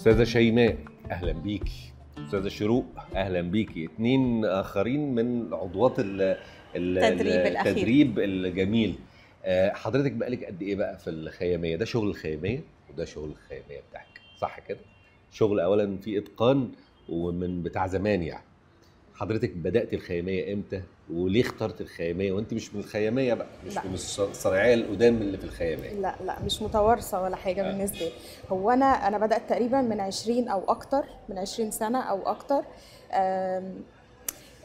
أستاذة شيماء أهلا بيكي. أستاذة شروق أهلا بيكي. اتنين آخرين من عضوات التدريب الجميل. حضرتك بقالك قد إيه بقى في الخيامية؟ ده شغل الخيامية وده شغل الخيامية بتاعك، صح كده؟ شغل أولا في إتقان ومن بتاع زمان يعني. حضرتك بدأت الخيامية إمتى؟ وليه اخترت الخيامية وأنت مش من الخيامية بقى؟ مش لا. من الصناعية القدام اللي في الخيامية؟ لا مش متوارثة ولا حاجة بالنسبة لي. هو أنا بدأت تقريبا من 20 أو أكتر، من 20 سنة أو أكتر.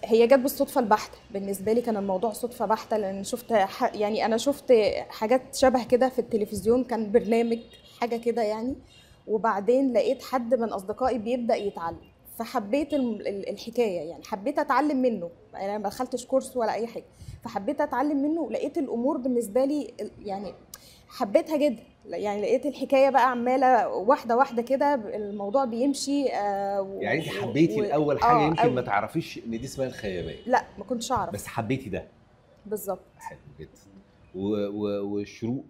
هي جت بالصدفة البحتة بالنسبة لي، كان الموضوع صدفة بحتة، لأن شفت يعني أنا شفت حاجات شبه كده في التلفزيون، كان برنامج حاجة كده يعني، وبعدين لقيت حد من أصدقائي بيبدأ يتعلم، فحبيت الحكاية يعني، حبيت أتعلم منه. أنا ما دخلتش كورس ولا أي حاجة، فحبيت أتعلم منه، ولقيت الأمور بالنسبة لي يعني حبيتها جدا. يعني لقيت الحكايه بقى عماله واحده واحده كده، الموضوع بيمشي. يعني انت حبيتي الاول حاجه يمكن ما تعرفيش ان دي اسمها الخياميه؟ لا ما كنتش اعرف، بس حبيتي ده. بالظبط. حلو جدا. وشروق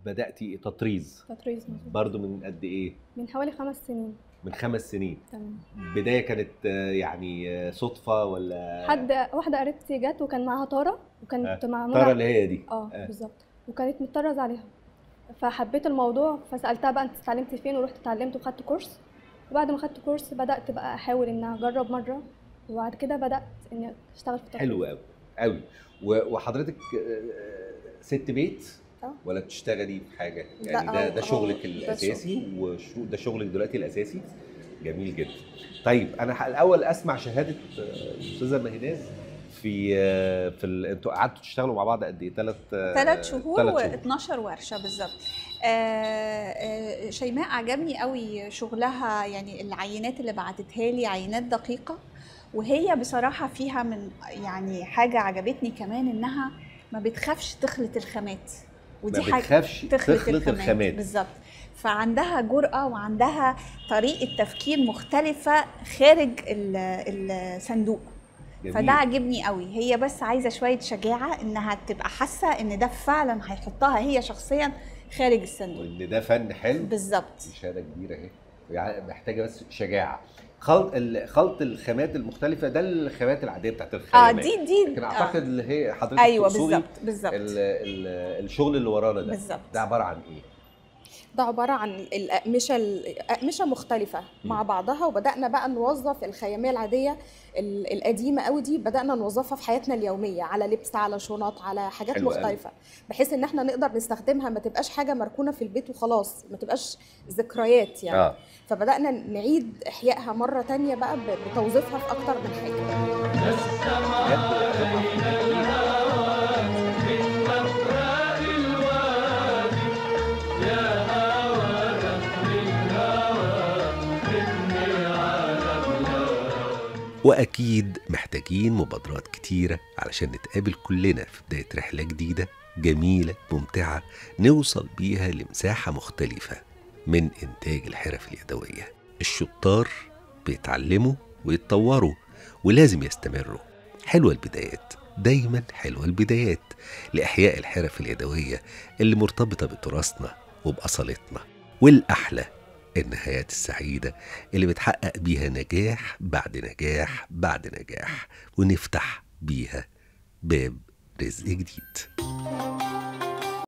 بداتي تطريز مظبوط. برضو من قد ايه؟ من حوالي 5 سنين. من 5 سنين. تمام. بدايه كانت يعني صدفه ولا واحده قريبتي جت وكان معاها طاره، وكانت معموله طاره اللي هي دي؟ بالظبط، وكانت متطرز عليها، فحبيت الموضوع فسالتها بقى انت اتعلمتي فين، ورحت اتعلمت وخدت كورس. وبعد ما خدت كورس بدات بقى احاول ان اجرب مره، وبعد كده بدات اني اشتغل في التطريز. حلو قوي قوي. وحضرتك ست بيت ولا بتشتغلي في حاجه يعني؟ ده شغلك الاساسي، وشروق ده شغلك دلوقتي الاساسي. جميل جدا. طيب انا الاول اسمع شهاده استاذه مهناز في انتوا قعدتوا تشتغلوا مع بعض قد ايه؟ 3 شهور و12 ورشه بالظبط. شيماء عجبني قوي شغلها، يعني العينات اللي بعتتها لي عينات دقيقه، وهي بصراحه فيها من يعني حاجه عجبتني كمان، انها ما بتخافش تخلط الخامات، ودي حاجه ما بتخافش تخلط الخامات بالظبط. فعندها جرأة وعندها طريقة تفكير مختلفة خارج الصندوق. جميل. فده عجبني قوي. هي بس عايزة شوية شجاعة، انها تبقى حاسة ان ده فعلا هيحطها هي شخصيا خارج الصندوق، وان ده فن حلو. بالظبط. دي شهادة كبيرة اهي، يعني محتاجة بس شجاعة. خلط الخامات المختلفة، ده الخامات العادية بتاعت الخيامات. دي لكن اعتقد اللي هي حضرتك ايوه بالظبط الشغل اللي ورانا ده بالظبط. ده عبارة عن ايه؟ ده عبارة عن الأقمشة مختلفة مع بعضها، وبدأنا بقى نوظف الخيامية العادية القديمة قوي دي، بدأنا نوظفها في حياتنا اليومية، على لبس، على شنط، على حاجات مختلفة، بحيث ان احنا نقدر نستخدمها، ما تبقاش حاجة مركونة في البيت وخلاص، ما تبقاش ذكريات يعني. فبدأنا نعيد إحيائها مرة تانية بقى بتوظيفها في أكتر من حاجة. وأكيد محتاجين مبادرات كتيرة علشان نتقابل كلنا في بداية رحلة جديدة جميلة ممتعة، نوصل بيها لمساحة مختلفة من إنتاج الحرف اليدوية. الشطار بيتعلموا ويتطوروا ولازم يستمروا. حلوة البدايات، دايما حلوة البدايات لإحياء الحرف اليدوية اللي مرتبطة بتراثنا وبأصالتنا. والأحلى النهايات السعيدة اللي بتحقق بيها نجاح بعد نجاح بعد نجاح، ونفتح بيها باب رزق جديد.